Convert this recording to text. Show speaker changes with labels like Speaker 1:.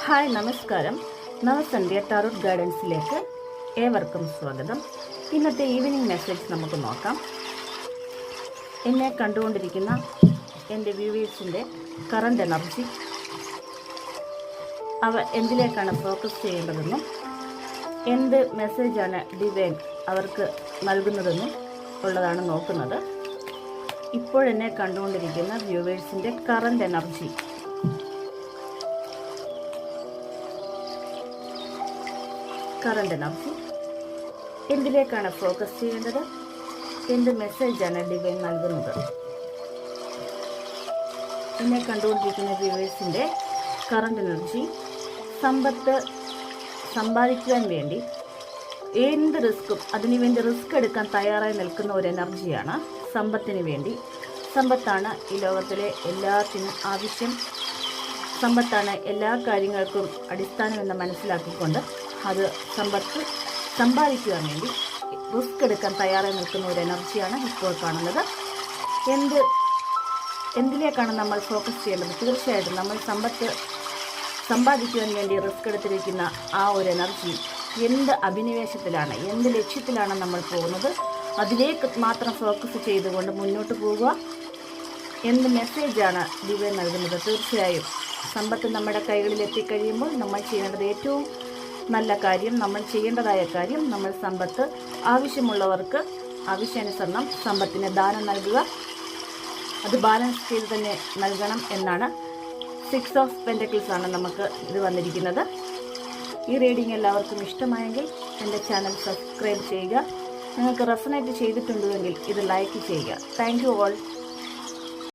Speaker 1: Hi നമസ്കാരം. നവസന്ധ്യ tarot ഗൈഡൻസിലേക്ക് ഏവർക്കും സ്വാഗതം. ഇന്നത്തെ ഈവനിങ് മെസ്സേജ് നമുക്ക് നോക്കാം. എന്നെ കണ്ടുകൊണ്ടിരിക്കുന്ന എൻ്റെ വ്യൂവേഴ്സിൻ്റെ കറണ്ട് എനർജി, അവ എന്തിലേക്കാണ് ഫോക്കസ് ചെയ്യേണ്ടതെന്നും എന്ത് മെസ്സേജാണ് ഡിവൈൻ അവർക്ക് നൽകുന്നതെന്നും ഉള്ളതാണ് നോക്കുന്നത്. ഇപ്പോഴെന്നെ കണ്ടുകൊണ്ടിരിക്കുന്ന വ്യൂവേഴ്സിൻ്റെ കറണ്ട് എനർജി, എന്തിലേക്കാണ് ഫോക്കസ് ചെയ്യേണ്ടത്, എന്ത് മെസ്സേജാണ് ഡിവൈൻ നൽകുന്നത്? എന്നെ കണ്ടുകൊണ്ടിരിക്കുന്ന വ്യൂവേഴ്സിൻ്റെ കറണ്ട് എനർജി, സമ്പത്ത് സമ്പാദിക്കുവാൻ വേണ്ടി എന്ത് റിസ്ക്കും അതിനുവേണ്ടി റിസ്ക് എടുക്കാൻ തയ്യാറായി നിൽക്കുന്ന ഒരു എനർജിയാണ് സമ്പത്തിന് വേണ്ടി. സമ്പത്താണ് ഈ ലോകത്തിലെ എല്ലാത്തിനും ആവശ്യം. സമ്പത്താണ് എല്ലാ കാര്യങ്ങൾക്കും അടിസ്ഥാനമെന്ന് മനസ്സിലാക്കിക്കൊണ്ട് അത് സമ്പത്ത് സമ്പാദിക്കുവാൻ വേണ്ടി റിസ്ക് എടുക്കാൻ തയ്യാറായി നിൽക്കുന്ന ഒരു എനർജിയാണ് ഇപ്പോൾ കാണുന്നത്. എന്തിലേക്കാണ് നമ്മൾ ഫോക്കസ് ചെയ്യേണ്ടത്? തീർച്ചയായിട്ടും നമ്മൾ സമ്പത്ത് സമ്പാദിക്കുവാൻ വേണ്ടി റിസ്ക് എടുത്തിരിക്കുന്ന ആ ഒരു എനർജി എന്ത് അഭിനിവേശത്തിലാണ്, എന്ത് ലക്ഷ്യത്തിലാണ് നമ്മൾ പോകുന്നത്, അതിലേക്ക് മാത്രം ഫോക്കസ് ചെയ്തുകൊണ്ട് മുന്നോട്ട് പോവുക. എന്ത് മെസ്സേജാണ് ഡിവൈൻ നൽകുന്നത്? തീർച്ചയായും സമ്പത്ത് നമ്മുടെ കൈകളിൽ എത്തിക്കഴിയുമ്പോൾ നമ്മൾ ചെയ്യേണ്ടത് ഏറ്റവും നല്ല കാര്യം, നമ്മൾ ചെയ്യേണ്ടതായ കാര്യം, നമ്മൾ സമ്പത്ത് ആവശ്യമുള്ളവർക്ക് ആവശ്യാനുസരണം സമ്പത്തിന് ദാനം നൽകുക. അത് ബാലൻസ് ചെയ്ത് തന്നെ നൽകണം എന്നാണ്. 6 ഓഫ് പെൻറ്റക്കിൾസ് ആണ് നമുക്ക് ഇത് വന്നിരിക്കുന്നത്. ഈ റീഡിംഗ് എല്ലാവർക്കും ഇഷ്ടമായെങ്കിൽ എൻ്റെ ചാനൽ സബ്സ്ക്രൈബ് ചെയ്യുക. നിങ്ങൾക്ക് റെസണേറ്റ് ചെയ്തിട്ടുണ്ടെങ്കിൽ ഇത് ലൈക്ക് ചെയ്യുക. Thank you all.